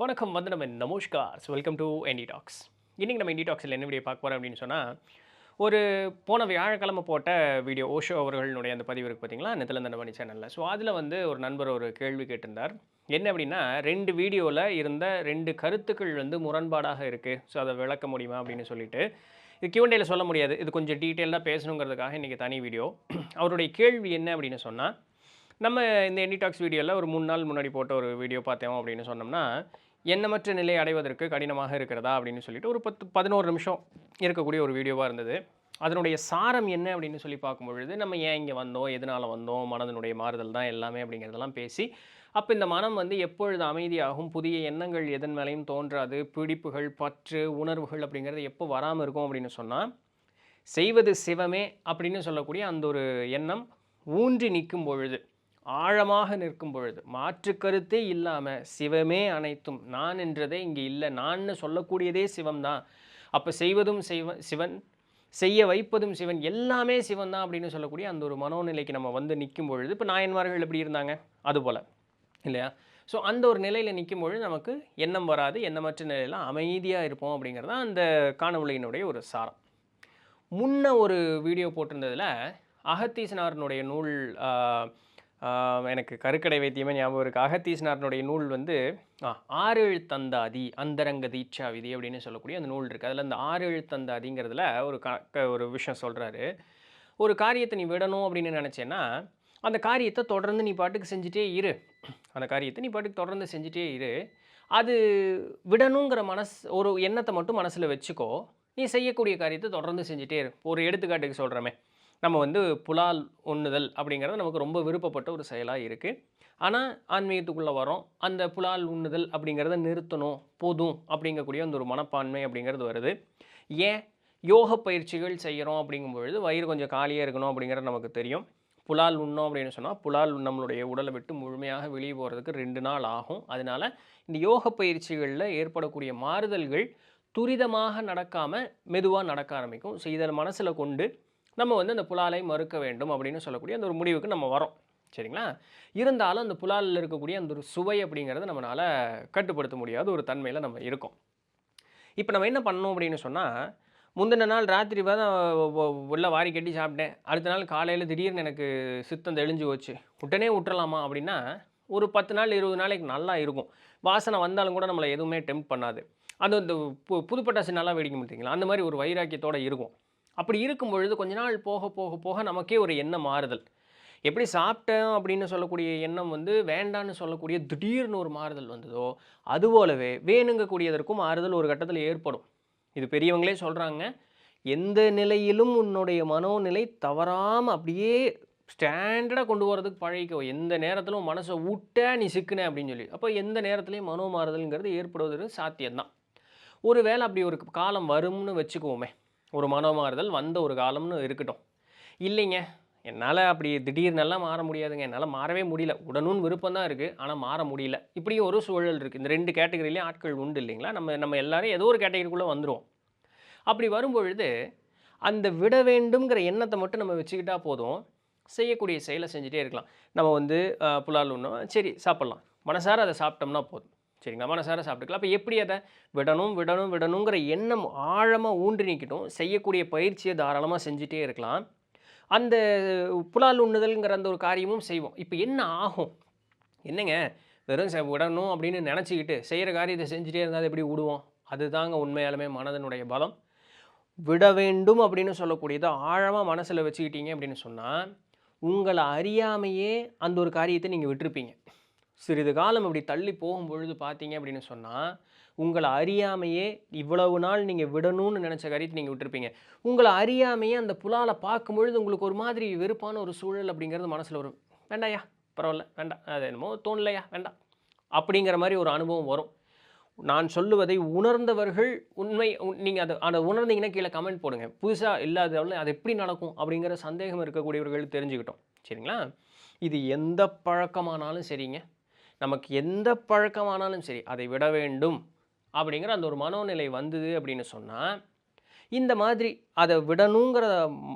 வணக்கம் நம்ம நமஸ்கார் welcome to NT tax. இன்றைக்கி நம்ம என்டி டாக்ஸில் என்ன வீடியோ பார்க்க போகிறோம் அப்படின்னு சொன்னால், ஒரு போன வியாழக்கிழமை போட்ட வீடியோ ஓஷோ அவர்களுடைய அந்த பதிவு இருக்குது பார்த்தீங்களா, நெத்திலந்த மணி சேனலில். ஸோ அதில் ஒரு நண்பர் ஒரு கேள்வி கேட்டிருந்தார். என்ன அப்படின்னா, 2 வீடியோவில் இருந்த 2 கருத்துக்கள் முரண்பாடாக இருக்குது. ஸோ அதை விளக்க முடியுமா அப்படின்னு சொல்லிட்டு, இது Q&Aல சொல்ல முடியாது. இது கொஞ்சம் டீட்டெயிலாக பேசணுங்கிறதுக்காக இன்றைக்கி தனி வீடியோ. அவருடைய கேள்வி என்ன அப்படின்னு சொன்னால், நம்ம இந்த என்டி டாக்ஸ் வீடியோவில் ஒரு 3 நாள் முன்னாடி போட்ட ஒரு வீடியோ பார்த்தோம் அப்படின்னு சொன்னோம்னா, எண்ணமற்ற நிலை அடைவதற்கு கடினமாக இருக்கிறதா அப்படின்னு சொல்லிட்டு ஒரு 11 நிமிஷம் இருக்கக்கூடிய ஒரு வீடியோவாக இருந்தது. அதனுடைய சாரம் என்ன அப்படின்னு சொல்லி பார்க்கும்பொழுது, நம்ம ஏன் இங்கே வந்தோம், எதனால் வந்தோம், மனதனுடைய மாறுதல் தான் எல்லாமே அப்படிங்கிறதெல்லாம் பேசி, அப்போ இந்த மனம் எப்பொழுது அமைதியாகும், புதிய எண்ணங்கள் எதன் மேலேயும் தோன்றாது, பிடிப்புகள், பற்று, உணர்வுகள் அப்படிங்கிறது எப்போ வராமல் இருக்கும் அப்படின்னு சொன்னால், செய்வது சிவமே அப்படின்னு சொல்லக்கூடிய அந்த ஒரு எண்ணம் ஊன்றி நிற்கும் பொழுது, ஆழமாக நிற்கும் பொழுது, மாற்று கருத்தே இல்லாமல் சிவமே அனைத்தும், நான் என்றதே இங்கே இல்லை, நான்னு சொல்லக்கூடியதே சிவம் தான். அப்போ செய்வதும் சிவன், செய்ய வைப்பதும் சிவன், எல்லாமே சிவன் தான் அப்படின்னு சொல்லக்கூடிய அந்த ஒரு மனோநிலைக்கு நம்ம நிற்கும் பொழுது, இப்போ நாயன்மார்கள் எப்படி இருந்தாங்க அதுபோல் இல்லையா? ஸோ அந்த ஒரு நிலையில் நிற்கும் பொழுது நமக்கு எண்ணம் வராது, எண்ணமற்ற நிலையில் அமைதியாக இருப்போம் அப்படிங்கிறது தான் அந்த காணொளியினுடைய ஒரு சாரம். முன்ன ஒரு வீடியோ போட்டிருந்ததில் அகத்தீசனாரனுடைய நூல், எனக்கு கருக்கடை வைத்தியமே ஞாபகம் இருக்குது. அகத்தீசனாரனுடைய நூல் 6 எழுத்தந்தாதி அந்தரங்க தீட்சா விதி அப்படின்னு சொல்லக்கூடிய அந்த நூல் இருக்குது. அதில் அந்த 6 எழுத்தந்தாதிங்கிறதுல ஒரு விஷயம் சொல்கிறாரு. ஒரு காரியத்தை நீ விடணும் அப்படின்னு நினச்சேன்னா, அந்த காரியத்தை தொடர்ந்து நீ பாட்டுக்கு செஞ்சுட்டே இரு. அந்த காரியத்தை நீ பாட்டுக்கு தொடர்ந்து செஞ்சுட்டே இரு. அது விடணுங்கிற ஒரு எண்ணத்தை மட்டும் மனசில் வச்சுக்கோ. நீ செய்யக்கூடிய காரியத்தை தொடர்ந்து செஞ்சுட்டே இரு. ஒரு எடுத்துக்காட்டுக்கு சொல்கிறோமே, நம்ம புலால் உண்ணுதல் அப்படிங்கிறது நமக்கு ரொம்ப விருப்பப்பட்ட ஒரு செயலாக இருக்குது. ஆனால் ஆன்மீகத்துக்குள்ளே வரோம், அந்த புலால் உண்ணுதல் அப்படிங்கிறத நிறுத்தணும், போதும் அப்படிங்கக்கூடிய அந்த ஒரு மனப்பான்மை அப்படிங்கிறது வருது. ஏன் யோக பயிற்சிகள் செய்கிறோம் அப்படிங்கும்பொழுது வயிறு கொஞ்சம் காலியாக இருக்கணும் அப்படிங்கிறது நமக்கு தெரியும். புலால் உண்ணோம் அப்படின்னு சொன்னால், புலால் நம்மளுடைய உடலை விட்டு முழுமையாக வெளியே போகிறதுக்கு 2 நாள் ஆகும். அதனால் இந்த யோக பயிற்சிகளில் ஏற்படக்கூடிய மாறுதல்கள் துரிதமாக நடக்காமல் மெதுவாக நடக்க ஆரம்பிக்கும். ஸோ இதில் மனசில் கொண்டு நம்ம அந்த புலாலை மறுக்க வேண்டும் அப்படின்னு சொல்லக்கூடிய அந்த ஒரு முடிவுக்கு நம்ம வரோம். சரிங்களா? இருந்தாலும் அந்த புலாலில் இருக்கக்கூடிய அந்த ஒரு சுவை அப்படிங்கிறத நம்மளால் கட்டுப்படுத்த முடியாத ஒரு தன்மையில் நம்ம இருக்கோம். இப்போ நம்ம என்ன பண்ணணும் அப்படின்னு சொன்னால், முந்தின நாள் ராத்திரி தான் உள்ள வாரி கட்டி சாப்பிட்டேன், அடுத்த நாள் காலையில் திடீர்னு எனக்கு சித்தம் தெளிஞ்சு போச்சு, உடனே விட்டுறலாமா அப்படின்னா, ஒரு 10 நாள் 20 நாளைக்கு நல்லா இருக்கும். வாசனை வந்தாலும் கூட நம்மளை எதுவுமே டெம்ப் பண்ணாது. அது அந்த புது பட்டாசு நல்லா வெடிக்க மாட்டீங்களா, அந்த மாதிரி ஒரு வைராக்கியத்தோடு இருக்கும். அப்படி இருக்கும் பொழுது கொஞ்ச நாள் போக போக போக நமக்கே ஒரு எண்ணம் மாறுதல். எப்படி சாப்பிட்டேன் அப்படின்னு சொல்லக்கூடிய எண்ணம் வேண்டான்னு சொல்லக்கூடிய திடீர்னு ஒரு மாறுதல் வந்ததோ, அதுபோலவே வேணுங்கக்கூடியதற்கும் மாறுதல் ஒரு கட்டத்தில் ஏற்படும். இது பெரியவங்களே சொல்கிறாங்க, எந்த நிலையிலும் உன்னுடைய மனோநிலை தவறாமல் அப்படியே ஸ்டாண்டர்டாக கொண்டு போகிறதுக்கு பழகிக்கோ. எந்த நேரத்திலும் மனசை விட்ட நீ சிக்குன அப்படின்னு சொல்லி, அப்போ எந்த நேரத்துலையும் மனோ மாறுதல்ங்கிறது ஏற்படுவதற்கு சாத்தியம்தான். ஒரு வேளை அப்படி ஒரு காலம் வரும்னு வச்சுக்குவோமே, ஒரு மனோமாறுதல் வந்த ஒரு காலம்னு இருக்கட்டும். இல்லைங்க, என்னால் அப்படி திடீர்னெல்லாம் மாற முடியாதுங்க, என்னால் மாறவே முடியல, உடனும் விருப்பம் தான் இருக்குது, ஆனால் மாற முடியல, இப்படியும் ஒரு சூழல் இருக்குது. இந்த 2 கேட்டகரியிலையும் ஆட்கள் உண்டு இல்லைங்களா? நம்ம எல்லாரும் ஏதோ ஒரு கேட்டகரிக்குள்ளே வந்துடுவோம். அப்படி வரும்பொழுது அந்த விட வேண்டும்ங்கிற எண்ணத்தை மட்டும் நம்ம வச்சுக்கிட்டா போதும், செய்யக்கூடிய செயலை செஞ்சுட்டே இருக்கலாம். நம்ம புலால் உண்ணோம், சரி சாப்பிட்லாம், மனசார அதை சாப்பிட்டோம்னா போதும். சரிங்களா? மனசார சாப்பிட்டுக்கலாம். அப்போ எப்படி அதை விடணும் விடணும் விடணுங்கிற எண்ணம் ஆழமாக ஊன்றி நிற்கட்டும். செய்யக்கூடிய பயிற்சியை தாராளமாக செஞ்சுட்டே இருக்கலாம். அந்த புலால் உண்ணுதல்ங்கிற அந்த ஒரு காரியமும் செய்வோம். இப்போ என்ன ஆகும்? என்னங்க, வெறும் விடணும் அப்படின்னு நினச்சிக்கிட்டு செய்கிற காரியத்தை செஞ்சுட்டே இருந்தால் எப்படி விடுவோம்? அதுதாங்க உண்மையாலுமே மனதனுடைய பலம். விட வேண்டும் அப்படின்னு சொல்லக்கூடியதை ஆழமாக மனசில் வச்சுக்கிட்டீங்க அப்படின்னு சொன்னால், உங்களை அறியாமையே அந்த ஒரு காரியத்தை நீங்கள் விட்டுருப்பீங்க. சிறிது காலம் இப்படி தள்ளி போகும்பொழுது பார்த்தீங்க அப்படின்னு சொன்னால், உங்களை அறியாமையே இவ்வளவு நாள் நீங்கள் விடணும்னு நினச்ச காரியத்தை நீங்கள் விட்டுருப்பீங்க. உங்களை அறியாமையே அந்த புலாலை பார்க்கும்பொழுது உங்களுக்கு ஒரு மாதிரி வெறுப்பான ஒரு சூழல் அப்படிங்கிறது மனசில் வரும். வேண்டாயா, பரவாயில்ல, வேண்டாம், அது என்னமோ தோணலையா, வேண்டாம் அப்படிங்கிற மாதிரி ஒரு அனுபவம் வரும். நான் சொல்லுவதை உணர்ந்தவர்கள் நீங்கள் அதை உணர்ந்தீங்கன்னா கீழே கமெண்ட் போடுங்க. புதுசாக இல்லாதவள அது எப்படி நடக்கும் அப்படிங்கிற சந்தேகம் இருக்கக்கூடியவர்கள் தெரிஞ்சுக்கிட்டோம். சரிங்களா? இது எந்த பழக்கமானாலும் சரிங்க, நமக்கு எந்த பழக்கமானாலும் சரி, அதை விட வேண்டும் அப்படிங்கிற அந்த ஒரு மனோநிலை வந்தது அப்படின்னு சொன்னால், இந்த மாதிரி அதை விடணுங்கிற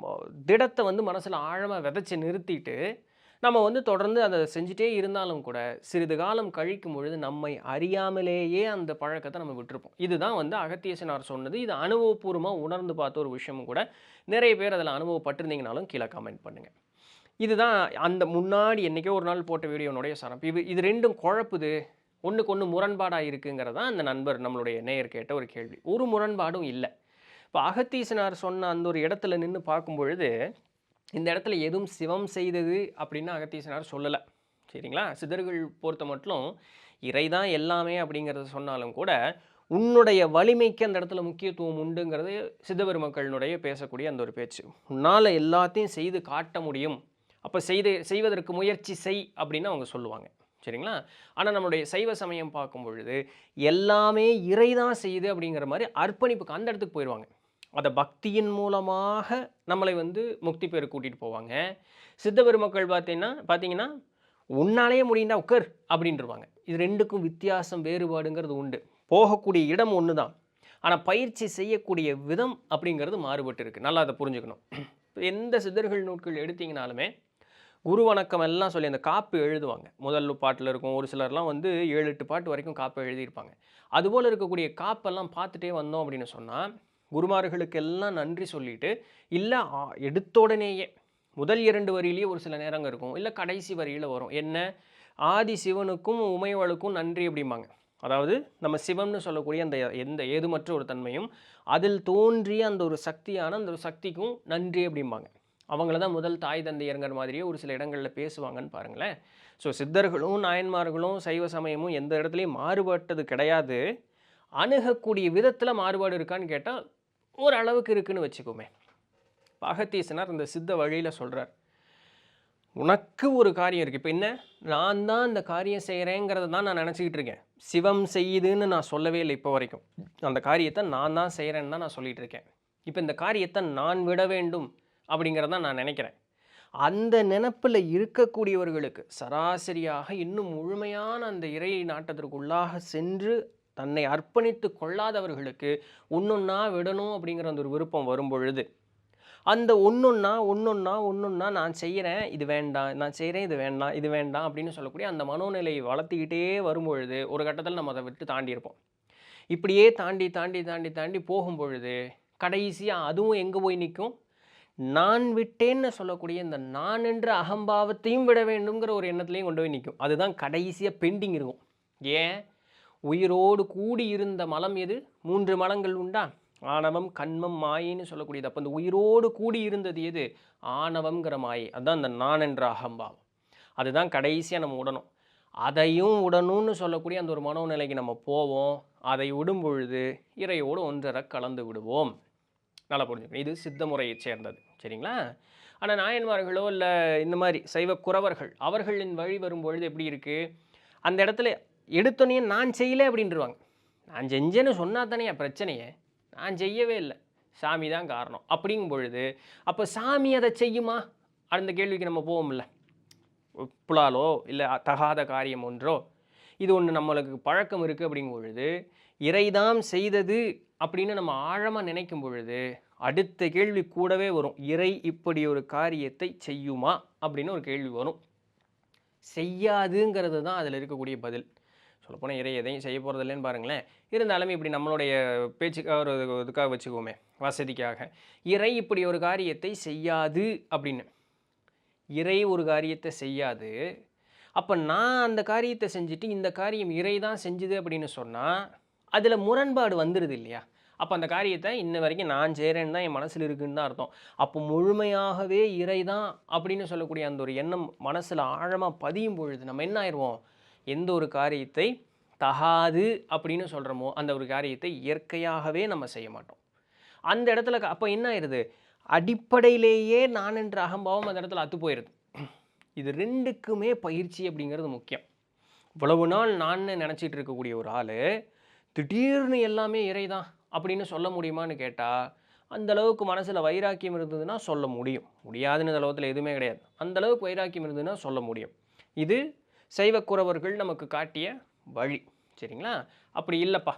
திடத்தை மனசில் ஆழமாக விதைச்சி நிறுத்திட்டு, நம்ம வந்து தொடர்ந்து அத செஞ்சுட்டே இருந்தாலும் கூட, சிறிது காலம் கழிக்கும் பொழுது நம்மை அறியாமலேயே அந்த பழக்கத்த நம்ம விட்டுருப்போம். இதுதான் வந்து அகத்தியசனார் சொன்னது. இது அனுபவபூர்வமா உணர்ந்து பார்த்த ஒரு விஷயமும் கூட. நிறைய பேர் அதில அனுபவப்பட்டிருந்தீங்கனாலும் கீழ கமெண்ட் பண்ணுங்க. இதுதான் அந்த முன்னாடி என்னைக்கோ ஒரு நாள் போட்ட வீடியோனுடைய சாரம். இது 2ம் குழப்புது. ஒண்ணுக்கு ஒண்ணு முரண்பாடா இருக்குங்கிறது தான் அந்த நண்பர் நம்மளுடைய நேயர் கேட்ட ஒரு கேள்வி. ஒரு முரண்பாடும் இல்ல. இப்ப அகத்தீசனார் சொன்ன அந்த ஒரு இடத்துல நின்னு பார்க்கும் பொழுது, இந்த இடத்துல எதுவும் சிவம் செய்தது அப்படின்னு அகத்தீசனார் சொல்லல. சரிங்களா? சித்தர்கள் பொறுத்தமட்டிலும் இறை தான் எல்லாமே அப்படிங்கிறத சொன்னாலும் கூட, உன்னுடைய வலிமைக்கு அந்த இடத்துல முக்கியத்துவம் உண்டுங்கிறது சித்தபெருமக்களினுடைய பேசக்கூடிய அந்த ஒரு பேச்சு. உன்னால எல்லாத்தையும் செய்து காட்ட முடியும். அப்ப செய்வதற்கு முயற்சி செய் அப்படின்னு அவங்க சொல்லுவாங்க. சரிங்களா? ஆனா நம்மளுடைய சைவ சமயம் பார்க்கும் பொழுது, எல்லாமே இறை தான் செய்யுது அப்படிங்கிற மாரி அர்ப்பணிப்புக்கு அந்த இடத்துக்கு போயிருவாங்க. அத பக்தியின் மூலமாக நம்மளை வந்து முக்தி பேருக்கு கூட்டிட்டு போவாங்க. சித்த பெருமக்கள் பார்த்தீங்கன்னா, "உன்னாலேயே முடியும்டா உட்கார்" அப்படின்ருவாங்க. இது 2க்கும் வித்தியாசம், வேறுபாடுங்கிறது உண்டு. போகக்கூடிய இடம் ஒண்ணு தான். ஆனா பயிற்சி செய்யக்கூடிய விதம் அப்படிங்கிறது மாறுபட்டு இருக்கு. நல்லா அத புரிஞ்சுக்கணும். எந்த சித்தர்கள் நூட்கள் எடுத்தீங்கனாலுமே, குரு வணக்கம் எல்லாம் சொல்லி அந்த காப்பு எழுதுவாங்க. முதல் பாட்டுல இருக்கும். ஒரு சிலர்லாம் வந்து 7, 8 பாட்டு வரைக்கும் காப்பு எழுதியிருப்பாங்க. அதுபோல இருக்கக்கூடிய காப்பெல்லாம் பார்த்துட்டே வந்தோம் அப்படின்னு சொன்னா, குருமார்களுக்கெல்லாம் நன்றி சொல்லிட்டு, இல்ல எடுத்த உடனேயே முதல் 2 வரியிலேயே ஒரு சில நேரங்க இருக்கும். இல்ல கடைசி வரியில வரும். என்ன? ஆதி சிவனுக்கும் உமையவளுக்கும் நன்றி அப்படிம்பாங்க. அதாவது நம்ம சிவம்னு சொல்லக்கூடிய அந்த எந்த ஏதுமற்ற ஒரு தன்மையும், அதில் தோன்றிய அந்த ஒரு சக்தியான அந்த ஒரு சக்திக்கும் நன்றி அப்படிம்பாங்க. அவங்கள தான் முதல் தாய் தந்தையர்ங்கிற மாதிரியே ஒரு சில இடங்கள்ல பேசுவாங்கன்னு பாருங்களேன். ஸோ சித்தர்களும், நாயன்மார்களும், சைவ சமயமும் எந்த இடத்துலயும் மாறுபட்டது கிடையாது. அணுகக்கூடிய விதத்தில மாறுபாடு இருக்கான்னு கேட்டா, ஓரளவுக்கு இருக்குன்னு வச்சுக்குவோமே. அகத்தீசனார் இந்த சித்த வழியில சொல்றார். உனக்கு ஒரு காரியம் இருக்கு. இப்ப என்ன? நான் தான் இந்த காரியம் செய்றேங்கிறத தான் நான் நெனச்சுக்கிட்டு இருக்கேன். சிவம் செய்யுதுன்னு நான் சொல்லவே இல்ல இப்ப வரைக்கும். அந்த காரியத்த நான் தான் செய்றேன்னு தான் நான் சொல்லிட்டு இருக்கேன். இப்ப இந்த காரியத்த நான் விட வேண்டும் அப்படிங்கிறத தான் நான் நெனைக்கிறேன். அந்த நெனப்புல இருக்கக்கூடியவர்களுக்கு சராசரியாக இன்னும் முழுமையான அந்த இறை நாட்டத்திற்குள்ளாக சென்று தன்னை அர்ப்பணித்துக் கொள்ளாதவர்களுக்கு ஒண்ணொண்ணா விடணும் அப்படிங்கிற அந்த ஒரு விருப்பம் வரும்பொழுது, அந்த ஒண்ணொண்ணா நான் செய்றேன், இது வேண்டாம். நான் செய்றேன், இது வேண்டாம், இது வேண்டாம் அப்படின்னு சொல்லக்கூடிய அந்த மனோநிலையை வளர்த்துக்கிட்டே வரும்பொழுது, ஒரு கட்டத்தில நம்ம அத விட்டு தாண்டியிருப்போம். இப்படியே தாண்டி போகும்பொழுது, கடைசியா அதுவும் எங்க போய் நிக்கும்? நான் விட்டேன்னு சொல்லக்கூடிய இந்த நான் என்ற அகம்பாவத்தையும் விட வேண்டும்ங்கிற ஒரு எண்ணத்திலயும் கொண்டு போய் நிக்கும். அதுதான் கடைசியா பெண்டிங் இருக்கும். ஏன்? உயிரோடு கூடி இருந்த மலம் எது? 3 மலங்கள் உண்டா? ஆணவம், கன்மம், மாயைன்னு சொல்லக்கூடியது. அப்ப இந்த உயிரோடு கூடி இருந்தது எது? ஆணவம்ங்கிற மாயை. அதான் அந்த நான் என்ற அகம்பாவம். அதுதான் கடைசியா நம்ம உடணும். அதையும் உடணும்னு சொல்லக்கூடிய அந்த ஒரு மனோநிலைக்கு நம்ம போவோம். அதை விடும் பொழுது இறையோடு ஒன்றர கலந்து விடுவோம். நல்லா புரிஞ்சுக்கணும். இது சித்த முறையைச் சேர்ந்தது. சரிங்களா? ஆனா நாயன்மார்களோ, இல்ல இந்த மாரி சைவ குரவர்கள், அவர்களின் வழி வரும்பொழுது எப்படி இருக்கு? அந்த இடத்துல எடுத்தோனயே நான் செய்யல அப்படின்ருவாங்க. நான் செஞ்சேன்னு சொன்னா தானேய்யா பிரச்சனையே! நான் செய்யவே இல்ல. சாமி தான் காரணம். அப்படிங்கும் பொழுது, அப்ப சாமி அத செய்யுமா? அந்த கேள்விக்கு நம்ம போவோம்ல. புலாலோ, இல்ல தகாத காரியம் ஒன்றோ, இது ஒண்ணு நம்மளுக்கு பழக்கம் இருக்கு அப்படிங்கும் பொழுது, இறைதாம் செய்தது அப்படின்னு நம்ம ஆழமா நினைக்கும் பொழுது, அடுத்த கேள்வி கூடவே வரும். இறை இப்படி ஒரு காரியத்தை செய்யுமா? அப்படின்னு ஒரு கேள்வி வரும். செய்யாதுங்கிறது தான் அதில இருக்கக்கூடிய பதில். சொல்லப்போனா இறை எதையும் செய்ய போறதில்லைன்னு பாருங்களேன். இருந்தாலுமே இப்படி நம்மளுடைய பேச்சுக்காக ஒரு இதுக்காக வச்சுக்குவோமே, வசதிக்காக. இறை இப்படி ஒரு காரியத்தை செய்யாது அப்படின்னு. இறை ஒரு காரியத்த செய்யாது. அப்ப நான் அந்த காரியத்த செஞ்சுட்டு, இந்த காரியம் இறை தான் செஞ்சுது அப்படின்னு சொன்னா, அதில முரண்பாடு வந்துருது இல்லையா? அப்ப அந்த காரியத்த இன்ன வரைக்கும் நான் செய்றேன்னு தான் என் மனசுல இருக்குன்னு தான் அர்த்தம். அப்போ முழுமையாகவே இறை தான் அப்படின்னு சொல்லக்கூடிய அந்த ஒரு எண்ணம் மனசுல ஆழமா பதியும் பொழுது, நம்ம என்ன ஆயிருவோம்? எந்த ஒரு காரியத்தை தகாது அப்படின்னு சொல்றோமோ, அந்த ஒரு காரியத்தை இயற்கையாகவே நம்ம செய்ய மாட்டோம். அந்த இடத்துல அப்ப என்ன ஆயிருது? அடிப்படையிலேயே நான் என்ற அகம்பாவம் அந்த இடத்துல அத்து போயிருது. இது 2க்குமே பயிற்சி அப்படிங்கிறது முக்கியம். இவ்வளவு நாள் நான்னு நினைச்சிட்டு இருக்கக்கூடிய ஒரு ஆளு, திடீர்னு எல்லாமே இறைதான் அப்படின்னு சொல்ல முடியுமான்னு கேட்டா, அந்த அளவுக்கு மனசுல வைராக்கியம் இருந்ததுன்னா சொல்ல முடியும். முடியாதுன்னு இந்த உலகத்துல எதுவுமே கிடையாது. அந்த அளவுக்கு வைராக்கியம் இருந்ததுன்னா சொல்ல முடியும். இது சைவ குரவர்கள் நமக்கு காட்டிய வழி. சரிங்களா? அப்படி இல்லப்பா,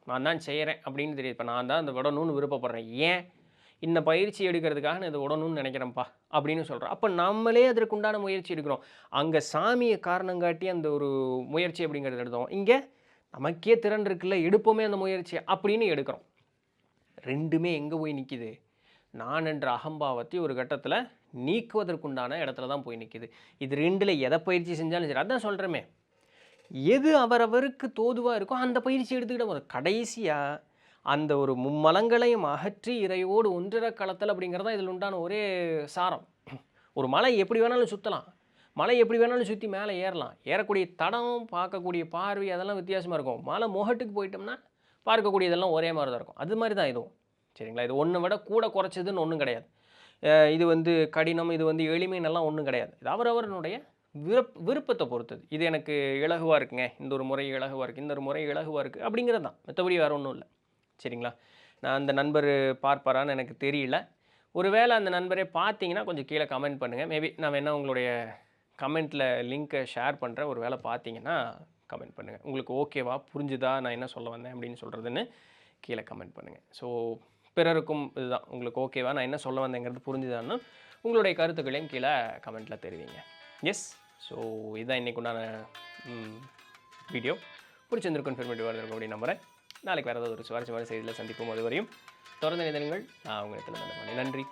நான் தான் செய்றேன் அப்படின்னு தெரியுது. இப்ப நான் தான் அத விடணும்னு விருப்பப்படுறேன். ஏன்? இந்த பயிற்சி எடுக்கிறதுக்காக நான் இதை உடணும்னு நினைக்கிறேன்ப்பா அப்படின்னு சொல்கிறோம். அப்போ நம்மளே அதற்குண்டான முயற்சி எடுக்கிறோம். அங்கே சாமியை காரணம் காட்டி அந்த ஒரு முயற்சி அப்படிங்கிறது எடுத்தோம். இங்கே நமக்கே திறன் இருக்குல்ல, எடுப்போமே அந்த முயற்சி அப்படின்னு எடுக்கிறோம். ரெண்டுமே எங்கே போய் நிற்கிது? நான் என்ற அகம்பாவத்தை ஒரு கட்டத்தில் நீக்குவதற்குண்டான இடத்துல தான் போய் நிற்கிது. இது ரெண்டில் எதை பயிற்சி செஞ்சாலும் சரி, அதான் சொல்கிறேமே, எது அவரவருக்கு தோதுவாக இருக்கோ அந்த பயிற்சி எடுத்துக்கிட்ட போதும். கடைசியாக அந்த ஒரு மும்மலங்களையும் அகற்றி இறையோடு ஒன்றிற களத்தல் அப்படிங்கிறது தான் இதில் உண்டான ஒரே சாரம். ஒரு மலை எப்படி வேணாலும் சுற்றலாம், மலை எப்படி வேணாலும் சுற்றி மேலே ஏறலாம். ஏறக்கூடிய தடம், பார்க்கக்கூடிய பார்வை அதெல்லாம் வித்தியாசமாக இருக்கும். மலை முகட்டுக்கு போயிட்டோம்னா பார்க்கக்கூடியதெல்லாம் ஒரே மாதிரி தான் இருக்கும். அது மாதிரி தான் இதுவும். சரிங்களா? இது ஒன்றை விட கூட குறைச்சதுன்னு ஒன்றும் கிடையாது. இது வந்து கடினம், இது வந்து எளிமைன்னெல்லாம் ஒன்றும் கிடையாது. இது அவரவருடைய விருப்பத்தை பொறுத்தது. இது எனக்கு இலகுவாக இருக்குங்க, இந்த ஒரு முறை இலகுவாக இருக்குது, இந்த ஒரு முறை இலகுவாக இருக்குது அப்படிங்கிறது தான். மற்றபடி வேறு ஒன்றும் இல்லை. சரிங்களா? நான் அந்த நண்பர் பார்ப்பாரான்னு எனக்கு தெரியல. ஒரு வேளை அந்த நண்பரே பார்த்தீங்கன்னா கொஞ்சம் கீழே கமெண்ட் பண்ணுங்கள். மேபி நான் வேணால் உங்களுடைய கமெண்ட்டில் லிங்க்கை ஷேர் பண்ணுறேன். ஒரு வேளை பார்த்தீங்கன்னா கமெண்ட் பண்ணுங்கள். உங்களுக்கு ஓகேவா, புரிஞ்சுதா நான் என்ன சொல்ல வந்தேன் அப்படின்னு சொல்கிறதுன்னு கீழே கமெண்ட் பண்ணுங்கள். ஸோ பிறருக்கும் இதுதான், உங்களுக்கு ஓகேவா, நான் என்ன சொல்ல வந்தேங்கிறது புரிஞ்சுதான்னு உங்களுடைய கருத்துக்களையும் கீழே கமெண்ட்டில் தெரிவிங்க. எஸ், ஸோ இதுதான் இன்றைக்கு உண்டான வீடியோ. பிடிச்சிருந்திருக்கும், இன்ஃபர்மேட்டிவாக இருக்கும் அப்படின்னு நம்புகிறேன். நாளைக்கு வேறு ஏதாவது ஒரு சுவாரஸ்யமான செய்தியில் சந்திப்போம். அதுவரையும் தொடர்ந்து நினைவுகள். நான் உங்கள் இடத்துல நன்றி.